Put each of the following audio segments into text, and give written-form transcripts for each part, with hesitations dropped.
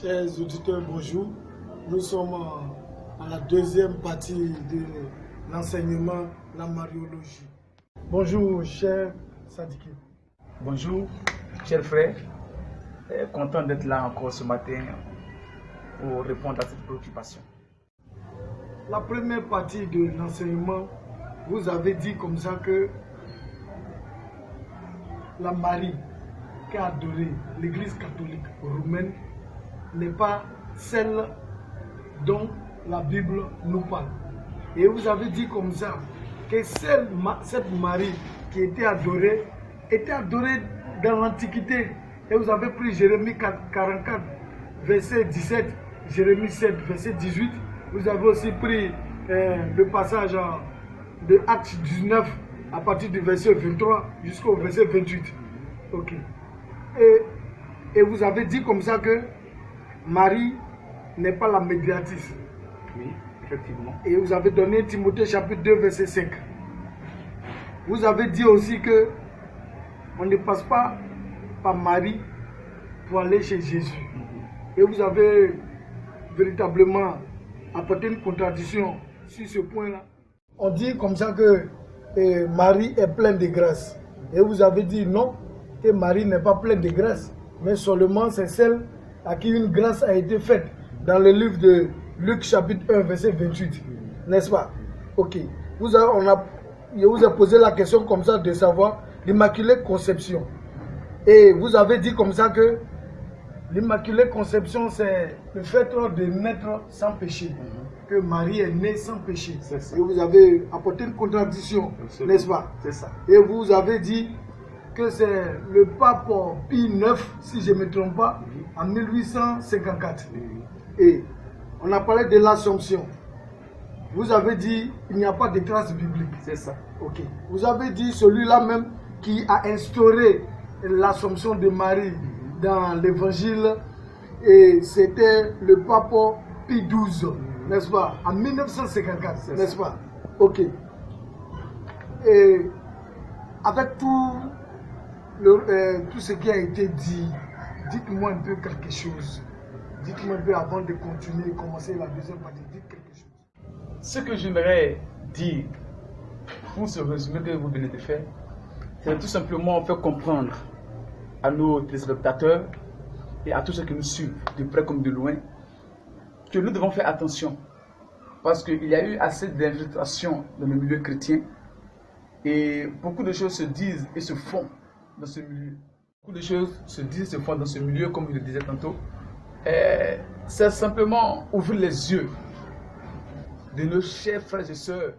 Chers auditeurs, bonjour. Nous sommes à la deuxième partie de l'enseignement, la mariologie. Bonjour, cher Sadiki. Bonjour, chers frères. Content d'être là encore ce matin pour répondre à cette préoccupation. La première partie de l'enseignement, vous avez dit comme ça que la Marie qui a adoré l'Église catholique romaine n'est pas celle dont la Bible nous parle. Et vous avez dit comme ça que cette Marie qui était adorée dans l'Antiquité. Et vous avez pris Jérémie 44, verset 17, Jérémie 7, verset 18. Vous avez aussi pris le passage de Actes 19 à partir du verset 23 jusqu'au verset 28. Ok. Et vous avez dit comme ça que Marie n'est pas la médiatrice. Oui, effectivement. Et vous avez donné Timothée chapitre 2, verset 5. Vous avez dit aussi que on ne passe pas par Marie pour aller chez Jésus. Et vous avez véritablement apporté une contradiction sur ce point-là. On dit comme ça que Marie est pleine de grâce. Et vous avez dit non, que Marie n'est pas pleine de grâce, mais seulement c'est celle à qui une grâce a été faite dans le livre de Luc chapitre 1 verset 28, n'est-ce pas? Ok. Je vous ai posé la question comme ça de savoir l'Immaculée Conception. Et vous avez dit comme ça que l'Immaculée Conception c'est le fait de naître sans péché. Que Marie est née sans péché. Et vous avez apporté une contradiction, n'est-ce pas? C'est ça. Et vous avez dit que c'est le pape Pie IX, si je ne me trompe pas, en 1854. Et on a parlé de l'Assomption. Vous avez dit qu'il n'y a pas de traces bibliques. C'est ça. Ok. Vous avez dit celui-là même qui a instauré l'Assomption de Marie dans l'Évangile, et c'était le pape Pie XII, n'est-ce pas, en 1954, n'est-ce pas? Ok. Et avec tout ce qui a été dit, dites-moi un peu quelque chose. Dites-moi un peu avant de continuer et commencer la deuxième partie. Dites quelque chose. Ce que j'aimerais dire pour ce résumé que vous venez de faire, c'est tout simplement faire comprendre à nos téléspectateurs et à tous ceux qui nous suivent, de près comme de loin, que nous devons faire attention. Parce qu'il y a eu assez d'infiltration dans le milieu chrétien et beaucoup de choses se disent et se font dans ce milieu. Beaucoup de choses se disent et se font dans ce milieu, comme je le disais tantôt. C'est simplement ouvrir les yeux de nos chers frères et sœurs,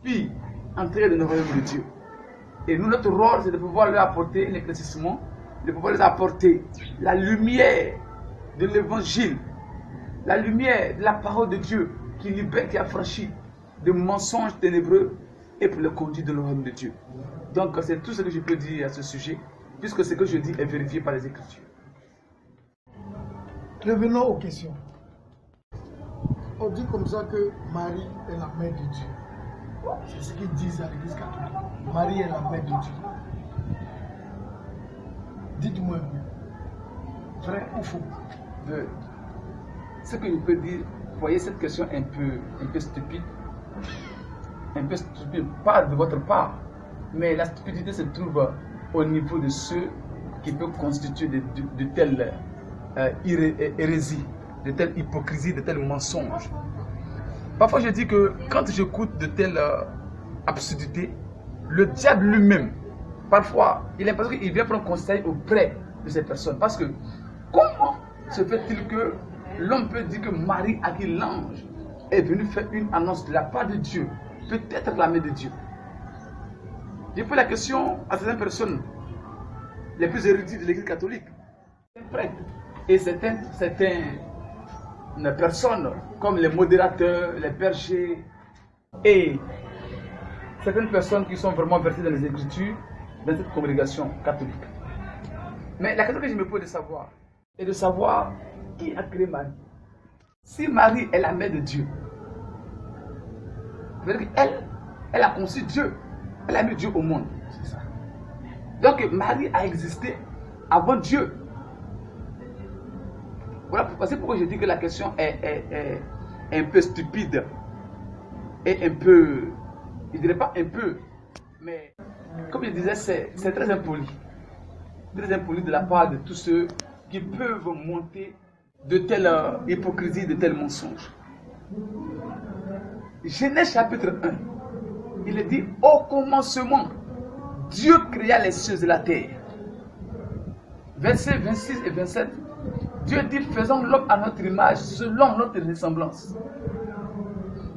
puis entrer dans le royaume de Dieu. Et nous, notre rôle, c'est de pouvoir leur apporter un éclaircissement, de pouvoir leur apporter la lumière de l'évangile, la lumière de la parole de Dieu qui libère, qui affranchit de mensonges ténébreux et pour le conduire dans le royaume de Dieu. Donc, c'est tout ce que je peux dire à ce sujet, puisque ce que je dis est vérifié par les Écritures. Revenons aux questions. On dit comme ça que Marie est la mère de Dieu. C'est ce qu'ils disent à l'Église catholique. Marie est la mère de Dieu. Dites-moi un peu, vrai ou faux? Ce que je peux dire, vous voyez cette question un peu stupide, pas de votre part, mais la stupidité se trouve au niveau de ceux qui peuvent constituer de telles hérésies, de telles hypocrisies, de tels mensonges. Parfois je dis que quand j'écoute de telles absurdités, le diable lui-même, parfois, il est parce qu'il vient prendre conseil auprès de ces personnes. Parce que comment se fait-il que l'homme peut dire que Marie, à qui l'ange est venu faire une annonce de la part de Dieu, peut-être la mère de Dieu? Je pose la question à certaines personnes, les plus érudites de l'Église catholique, certains prêtres et certaines personnes comme les modérateurs, les bergers et certaines personnes qui sont vraiment versées dans les Écritures dans cette congrégation catholique. Mais la question que je me pose est de savoir qui a créé Marie. Si Marie est la mère de Dieu, ça veut dire qu'elle a conçu Dieu, elle a mis Dieu au monde. C'est ça. Donc Marie a existé avant Dieu. Voilà c'est pourquoi je dis que la question est un peu stupide et un peu, je ne dirais pas un peu, mais comme je disais, c'est très impoli. Très impoli de la part de tous ceux qui peuvent monter de telle hypocrisie, de tels mensonges. Genèse chapitre 1, il est dit, au commencement, Dieu créa les cieux et la terre. Versets 26 et 27, Dieu dit, faisons l'homme à notre image, selon notre ressemblance.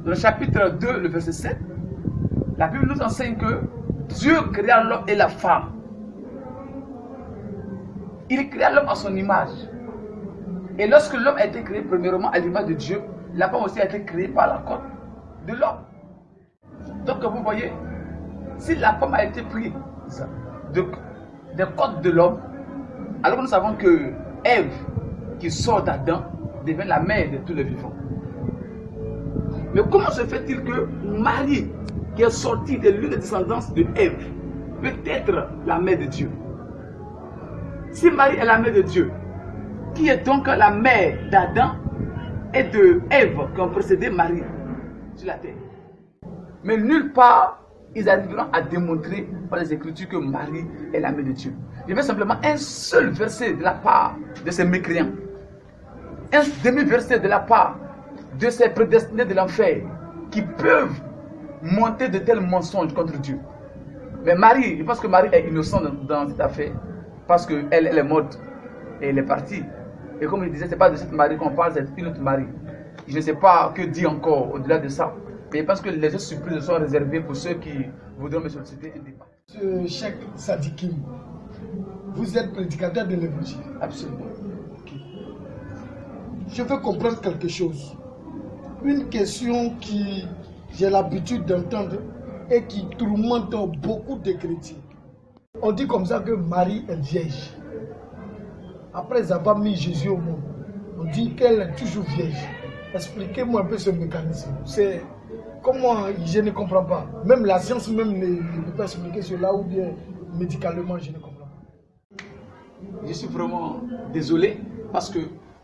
Dans le chapitre 2, le verset 7, la Bible nous enseigne que Dieu créa l'homme et la femme. Il créa l'homme à son image. Et lorsque l'homme a été créé premièrement à l'image de Dieu, la femme aussi a été créée par la côte de l'homme. Donc vous voyez, si la femme a été prise des côtes de l'homme, alors nous savons que Ève, qui sort d'Adam, devient la mère de tous les vivants. Mais comment se fait-il que Marie, qui est sortie de l'une des descendances de Ève, peut être la mère de Dieu? Si Marie est la mère de Dieu, qui est donc la mère d'Adam et de Ève qui ont précédé Marie sur la terre? Mais nulle part, ils arriveront à démontrer par les Écritures que Marie est la mère de Dieu. Il y avait simplement un seul verset de la part de ces mécréants, un demi-verset de la part de ces prédestinés de l'enfer qui peuvent monter de tels mensonges contre Dieu. Mais Marie, je pense que Marie est innocente dans cette affaire parce qu'elle est morte et elle est partie. Et comme je disais, ce n'est pas de cette Marie qu'on parle, c'est une autre Marie. Je ne sais pas que dire encore au-delà de ça. Mais je pense que les autres surprises sont réservées pour ceux qui voudront me solliciter un débat. Monsieur Cheikh Sadikim, vous êtes prédicateur de l'évangile. Absolument. Okay. Je veux comprendre quelque chose. Une question qui j'ai l'habitude d'entendre et qui tourmente beaucoup de chrétiens. On dit comme ça que Marie est vierge. Après avoir mis Jésus au monde, on dit qu'elle est toujours vierge. Expliquez-moi un peu ce mécanisme. C'est comment, je ne comprends pas. Même la science même ne peut pas expliquer cela ou bien médicalement, je ne comprends pas. Je suis vraiment désolé parce que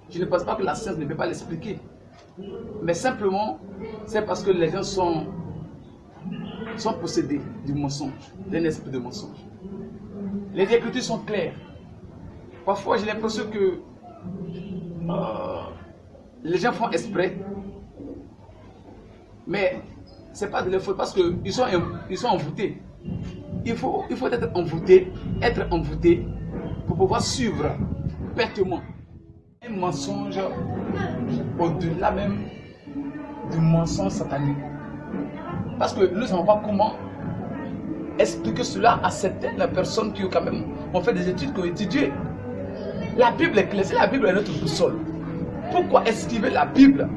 je ne pense pas que la science ne peut pas l'expliquer. Mais simplement, c'est parce que les gens sont possédés du mensonge, d'un esprit de mensonge. Les Écritures sont claires. Parfois, j'ai l'impression que les gens font exprès. Mais ce n'est pas de leur faute parce qu'ils sont envoûtés. Il faut être envoûté pour pouvoir suivre bêtement un mensonge au-delà même du mensonge satanique. Parce que nous ne savons pas comment expliquer cela à certaines personnes qui quand même ont fait des études, qui ont étudié. La Bible est claire, la Bible est notre boussole. Pourquoi esquiver la Bible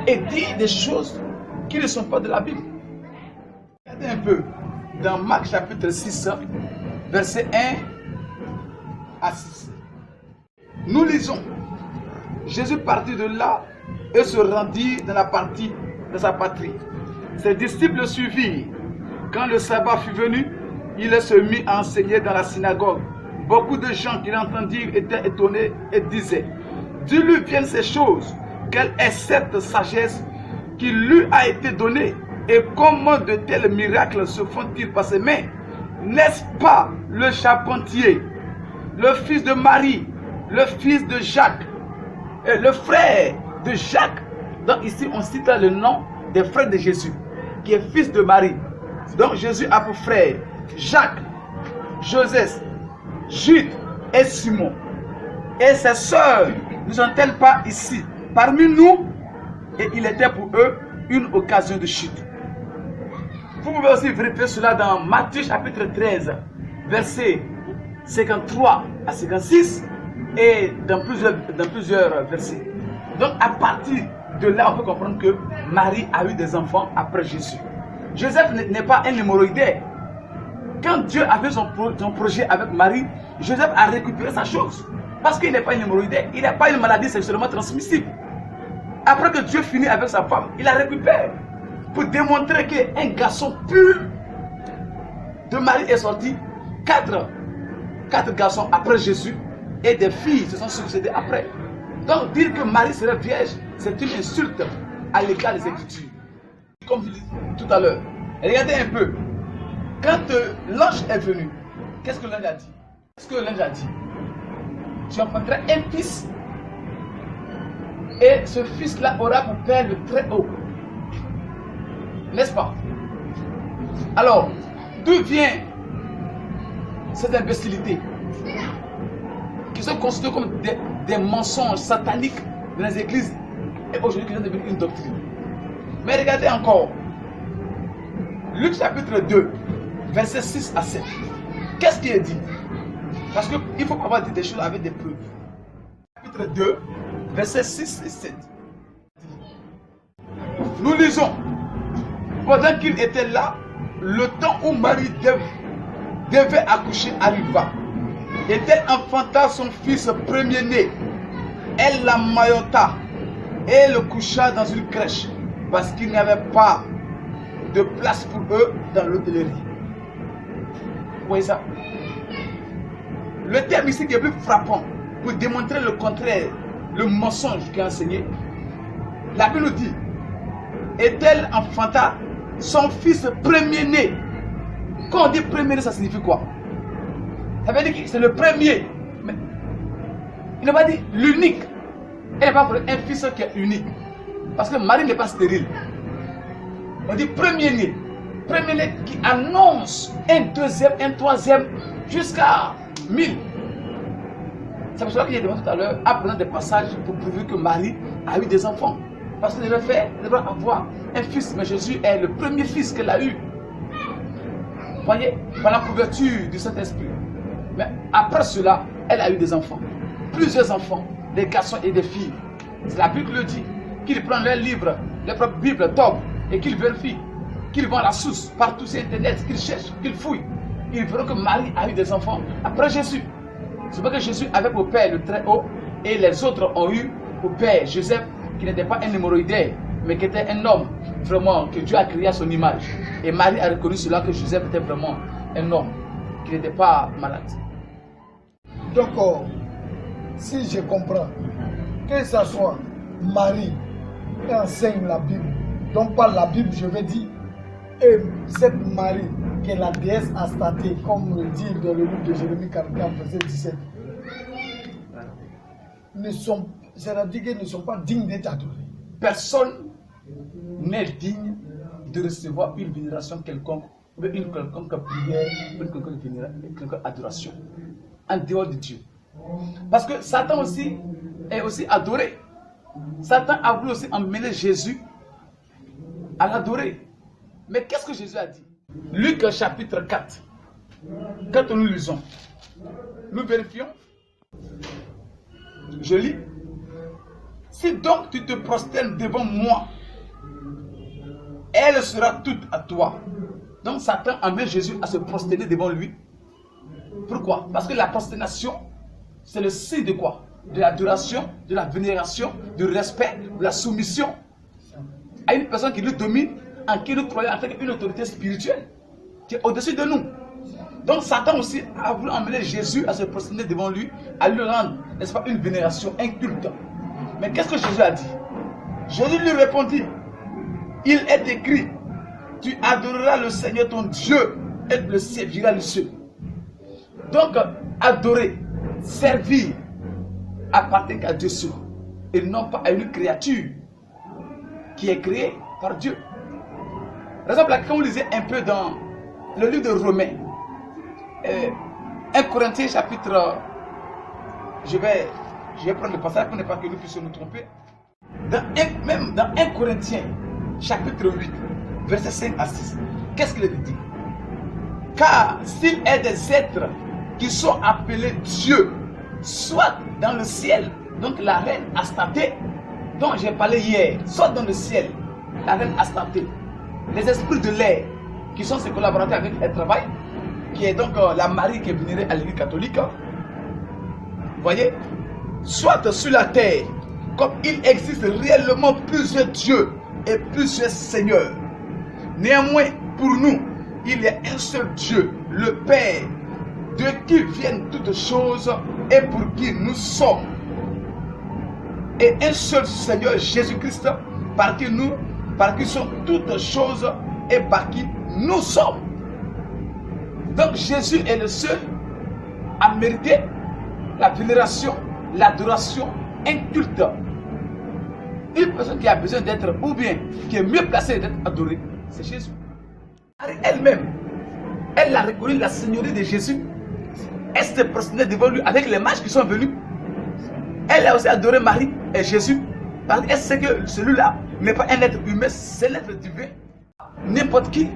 et dire des choses qui ne sont pas de la Bible? Regardez un peu dans Marc chapitre 6, verset 1 à 6. Nous lisons, Jésus partit de là et se rendit dans la partie de sa patrie. Ses disciples le suivirent. Quand le sabbat fut venu, il se mit à enseigner dans la synagogue. Beaucoup de gens qui l'entendirent étaient étonnés et disaient, d'où lui viennent ces choses? Quelle est cette sagesse qui lui a été donnée? Et comment de tels miracles se font-ils par ses mains? N'est-ce pas le charpentier, le fils de Marie, le fils de Jacques, et le frère de Jacques? Donc ici on cite le nom des frères de Jésus, qui est fils de Marie. Donc Jésus a pour frère Jacques, Joseph, Jude et Simon. Et ses sœurs ne sont-elles pas ici parmi nous? Et il était pour eux une occasion de chute. Vous pouvez aussi vérifier cela dans Matthieu chapitre 13, versets 53 à 56 et dans plusieurs versets. Donc à partir de là, on peut comprendre que Marie a eu des enfants après Jésus. Joseph n'est pas un hémorroïdaire. Quand Dieu avait son projet avec Marie, Joseph a récupéré sa chose. Parce qu'il n'est pas un hémorroïdaire, il n'a pas une maladie sexuellement transmissible. Après que Dieu finit avec sa femme, il la récupère pour démontrer qu'un garçon pur de Marie est sorti. Quatre garçons après Jésus et des filles se sont succédées après. Donc dire que Marie serait vierge, c'est une insulte à l'égard des Écritures. Comme je disais tout à l'heure, regardez un peu. Quand l'ange est venu, qu'est-ce que l'ange a dit? Qu'est-ce que l'ange a dit? Tu enfanteras un fils, et ce fils-là aura pour père le Très-Haut. N'est-ce pas? Alors, d'où vient cette imbécilité qui sont considérés comme des mensonges sataniques dans les églises et aujourd'hui qui sont devenus une doctrine? Mais regardez encore, Luc chapitre 2, versets 6 à 7. Qu'est-ce qui est dit? Parce qu'il faut avoir dit des choses avec des preuves. Chapitre 2, versets 6 et 7. Nous lisons, pendant qu'il était là, le temps où Marie devait accoucher arriva. Et elle enfanta son fils premier-né. Elle l'emmaillota et le coucha dans une crèche parce qu'il n'y avait pas de place pour eux dans l'hôtellerie. Vous voyez ça? Le terme ici qui est plus frappant pour démontrer le contraire, le mensonge qui est enseigné. La Bible nous dit, et elle enfanta son fils premier-né. Quand on dit premier-né, ça signifie quoi? Ça veut dire que c'est le premier. Mais il n'a pas dit l'unique. Elle n'a pas voulu un fils qui est unique. Parce que Marie n'est pas stérile. On dit premier-né. Premier-né qui annonce un deuxième, un troisième, jusqu'à 1000. C'est pour cela que j'ai demandé tout à l'heure, à présent des passages pour prouver que Marie a eu des enfants. Parce qu'elle devait avoir un fils, mais Jésus est le premier fils qu'elle a eu. Vous voyez, par la couverture du Saint-Esprit. Mais après cela, elle a eu des enfants. Plusieurs enfants, des garçons et des filles. C'est la Bible qui le dit. Qu'ils prennent leurs livres, leur propre Bible, top, et qu'ils vérifient, qu'ils vont à la source, partout sur Internet, qu'ils cherchent, qu'ils fouillent. Ils verront que Marie a eu des enfants après Jésus. C'est parce que Jésus avait pour père le Très-Haut et les autres ont eu pour père Joseph, qui n'était pas un hémorroïdien, mais qui était un homme vraiment que Dieu a créé à son image. Et Marie a reconnu cela, que Joseph était vraiment un homme qui n'était pas malade. Donc, si je comprends, que ce soit Marie qui enseigne la Bible, donc par la Bible, je vais dire, et cette Marie qui est la déesse Astarte, comme le dit dans le livre de Jérémie 44, verset 17, c'est-à-dire qu'ils ne sont pas dignes d'être adorés. Personne n'est digne de recevoir une vénération quelconque, ou une quelconque prière, une quelconque adoration, en dehors de Dieu. Parce que Satan aussi est aussi adoré. Satan a voulu aussi emmener Jésus à l'adorer. Mais qu'est-ce que Jésus a dit? Luc chapitre 4. Quand nous lisons, nous vérifions. Je lis. Si donc tu te prosternes devant moi, elle sera toute à toi. Donc Satan amène Jésus à se prosterner devant lui. Pourquoi? Parce que la prosternation, c'est le signe de quoi? De l'adoration, de la vénération, du respect, de la soumission à une personne qui nous domine, en qui nous croyons en tant qu'une autorité spirituelle qui est au-dessus de nous. Donc Satan aussi a voulu emmener Jésus à se prosterner devant lui, à lui rendre, n'est-ce pas, une vénération, un culte. Mais qu'est-ce que Jésus a dit? Jésus lui répondit, il est écrit, tu adoreras le Seigneur ton Dieu et le serviras le seul. Donc adorer, servir, appartient à Dieu seul et non pas à une créature qui est créée par Dieu. Par exemple, quand vous lisez un peu dans le livre de Romains, 1 Corinthiens chapitre, je vais prendre le passage pour ne pas que nous puissions nous tromper. Même dans 1 Corinthiens chapitre 8, verset 5 à 6, qu'est-ce qu'il dit? Car s'il est des êtres qui sont appelés Dieu, soit dans le ciel, donc la reine Astarte, dont j'ai parlé hier, soit dans le ciel, la reine Astarte, les esprits de l'air, qui sont ses collaborateurs avec elle travail, qui est donc la Marie qui est vénérée à l'église catholique, vous voyez, soit sur la terre, comme il existe réellement plusieurs dieux et plusieurs seigneurs. Néanmoins, pour nous, il y a un seul Dieu, le Père, de qui viennent toutes choses et pour qui nous sommes. Et un seul Seigneur Jésus-Christ, par qui sont toutes choses et par qui nous sommes. Donc Jésus est le seul à mériter la vénération, l'adoration, un culte. Une personne qui a besoin d'être, ou bien qui est mieux placée d'être adorée, c'est Jésus. Elle-même, elle a reconnu la seigneurie de Jésus. Elle s'est prosternée devant lui avec les mages qui sont venus. Elle a aussi adoré Marie et Jésus. Parce qu'elle sait que celui-là n'est pas un être humain, c'est l'être divin. N'importe qui.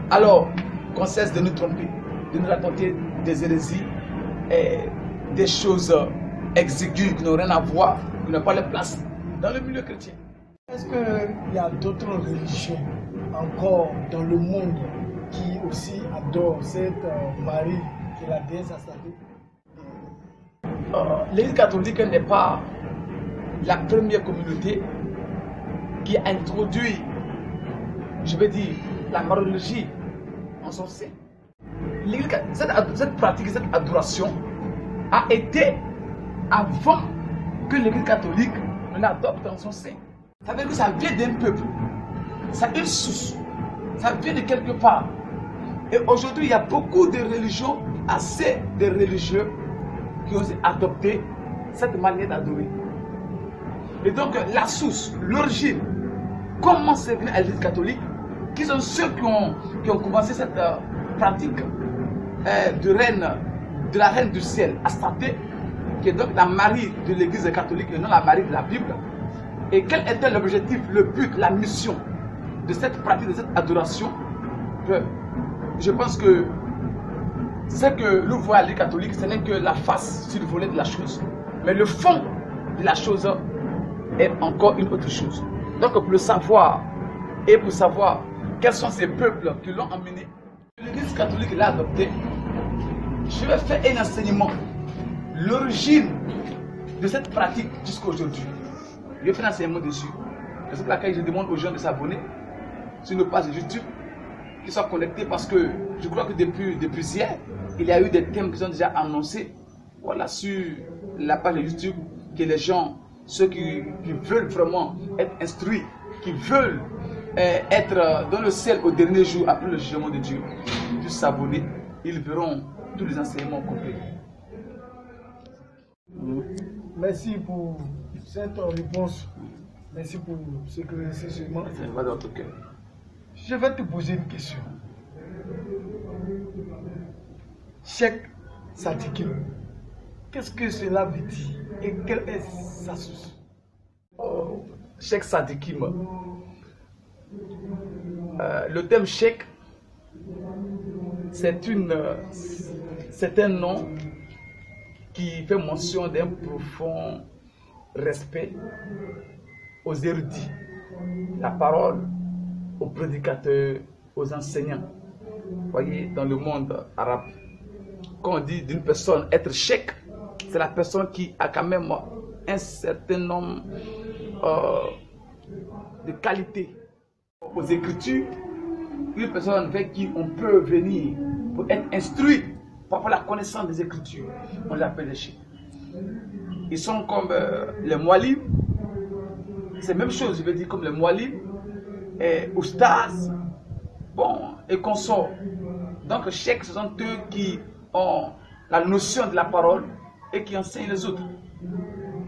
Alors, qu'on cesse de nous tromper, de nous raconter des hérésies, et des choses exiguës qui n'ont rien à voir, qui n'ont pas leur place dans le milieu chrétien. Est-ce qu'il y a d'autres religions encore dans le monde qui aussi adorent cette Marie qui est la déesse Astarte? L'Église catholique n'est pas la première communauté qui a introduit, je vais dire, la mariologie en son sein. Cette pratique, cette adoration a été avant que l'Église catholique ne l'adopte en son sein. Ça veut dire que ça vient d'un peuple, ça a une source, ça vient de quelque part. Et aujourd'hui, il y a beaucoup de religions, assez de religieux qui ont adopté cette manière d'adorer. Et donc, la source, l'origine, comment c'est venu à l'Église catholique, qui sont ceux qui ont commencé cette pratique de la reine du ciel, Astarte, qui est donc la Marie de l'Église catholique et non la Marie de la Bible. Et quel était l'objectif, le but, la mission de cette pratique, de cette adoration? Je pense que ce que nous voyons à l'Église catholique, ce n'est que la face survolée de la chose. Mais le fond de la chose est encore une autre chose. Donc pour le savoir et pour savoir quels sont ces peuples qui l'ont emmené, l'Église catholique l'a adopté. Je vais faire un enseignement, l'origine de cette pratique jusqu'à aujourd'hui. Je vais faire un enseignement dessus. C'est pour laquelle je demande aux gens de s'abonner sur nos pages de YouTube, qu'ils soient connectés, parce que je crois que depuis hier, il y a eu des thèmes qui sont déjà annoncés, voilà, sur la page de YouTube, que les gens, ceux qui veulent vraiment être instruits, qui veulent être dans le ciel au dernier jour après le jugement de Dieu, de s'abonner, ils verront tous les enseignements complets. Merci pour cette réponse. Merci pour ce que c'est sûrement. Ça va dans ton cœur. Je vais te poser une question. Cheikh Sadikim, qu'est-ce que cela veut dire et quelle est sa source? Cheikh Sadikim. Le thème Cheikh, c'est un nom qui fait mention d'un profond respect aux érudits, la parole, aux prédicateurs, aux enseignants. Vous voyez, dans le monde arabe, quand on dit d'une personne être cheikh, c'est la personne qui a quand même un certain nombre de qualités. Aux Écritures, une personne avec qui on peut venir pour être instruit, pour avoir la connaissance des Écritures, on l'appelle les cheikhs. Ils sont comme les mualim, c'est la même chose, je veux dire, comme les mualim, et oustaz, bon, et consorts. Donc, cheikh, ce sont eux qui ont la notion de la parole et qui enseignent les autres.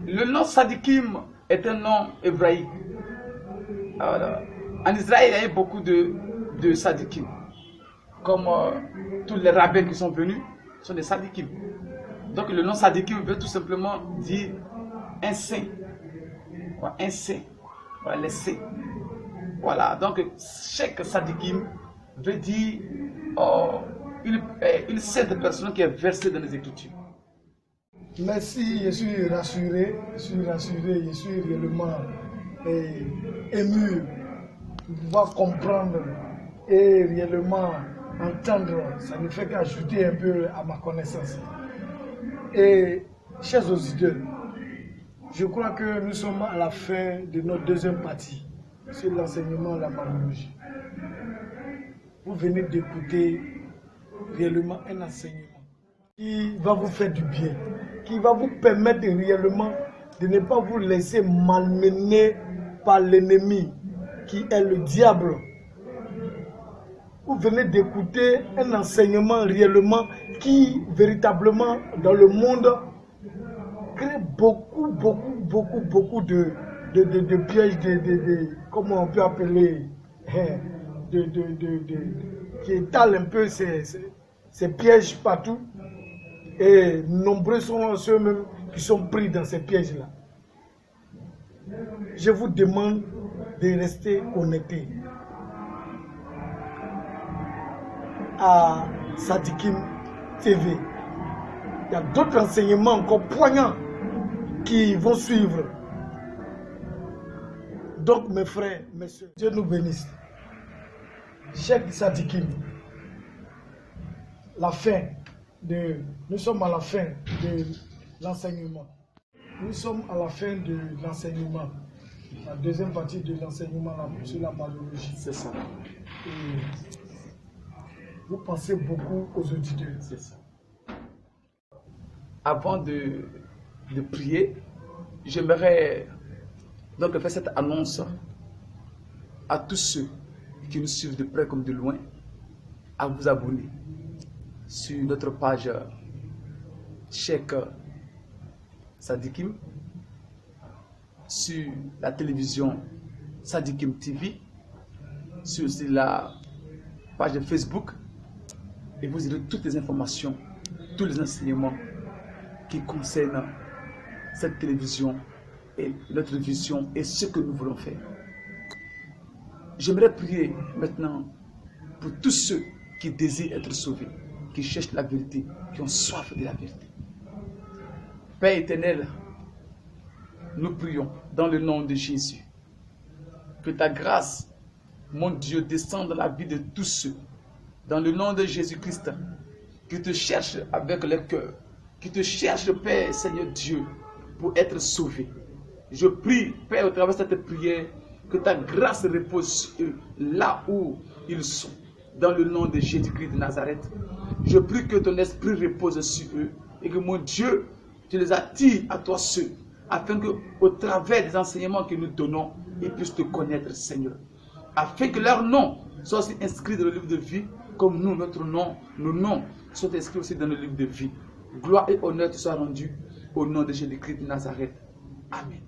Le nom Sadikim est un nom hébraïque. Alors, en Israël, il y a eu beaucoup de Sadikim. Comme tous les rabbins qui sont venus sont des Sadikim. Donc, le nom Sadikim veut tout simplement dire un saint. Un saint. Voilà, les saints. Voilà, donc chaque Sadikim veut dire une sainte personne qui est versée dans les Écritures. Merci, je suis rassuré, je suis réellement ému de pouvoir comprendre et réellement entendre. Ça ne fait qu'ajouter un peu à ma connaissance. Et chers auditeurs, je crois que nous sommes à la fin de notre deuxième partie sur l'enseignement de la mariologie. Vous venez d'écouter réellement un enseignement qui va vous faire du bien, qui va vous permettre réellement de ne pas vous laisser malmener par l'ennemi qui est le diable. Vous venez d'écouter un enseignement réellement qui véritablement dans le monde crée beaucoup de pièges, comment on peut appeler, qui étalent un peu ces pièges partout. Et nombreux sont ceux-mêmes qui sont pris dans ces pièges-là. Je vous demande de rester connectés à Sadikim TV. Il y a d'autres enseignements encore poignants qui vont suivre. Donc mes frères, mes soeurs, Dieu nous bénisse. Cheikh Sadikim, nous sommes à la fin de l'enseignement. Nous sommes à la fin de l'enseignement. La deuxième partie de l'enseignement sur la malologie. C'est ça. Et vous pensez beaucoup aux auditeurs. C'est ça. Avant de prier, j'aimerais donc faire cette annonce à tous ceux qui nous suivent de près comme de loin, à vous abonner sur notre page Cheikh Sadikim, sur la télévision Sadikim TV, sur la page Facebook, et vous aurez toutes les informations, tous les enseignements qui concernent cette télévision et notre vision et ce que nous voulons faire. J'aimerais prier maintenant pour tous ceux qui désirent être sauvés, qui cherchent la vérité, qui ont soif de la vérité. Père éternel, nous prions dans le nom de Jésus. Que ta grâce, mon Dieu, descende dans la vie de tous ceux, dans le nom de Jésus-Christ, qui te cherchent avec le cœur, qui te cherchent, Père, Seigneur Dieu, pour être sauvés. Je prie, Père, au travers de cette prière, que ta grâce repose sur eux, là où ils sont, dans le nom de Jésus-Christ de Nazareth. Je prie que ton esprit repose sur eux et que, mon Dieu, tu les attires à toi seul, afin que, au travers des enseignements que nous donnons, ils puissent te connaître, Seigneur. Afin que leur nom soit aussi inscrit dans le livre de vie, comme nous, notre nom, nos noms sont inscrits aussi dans le livre de vie. Gloire et honneur te soient rendus au nom de Jésus-Christ de Nazareth. Amen.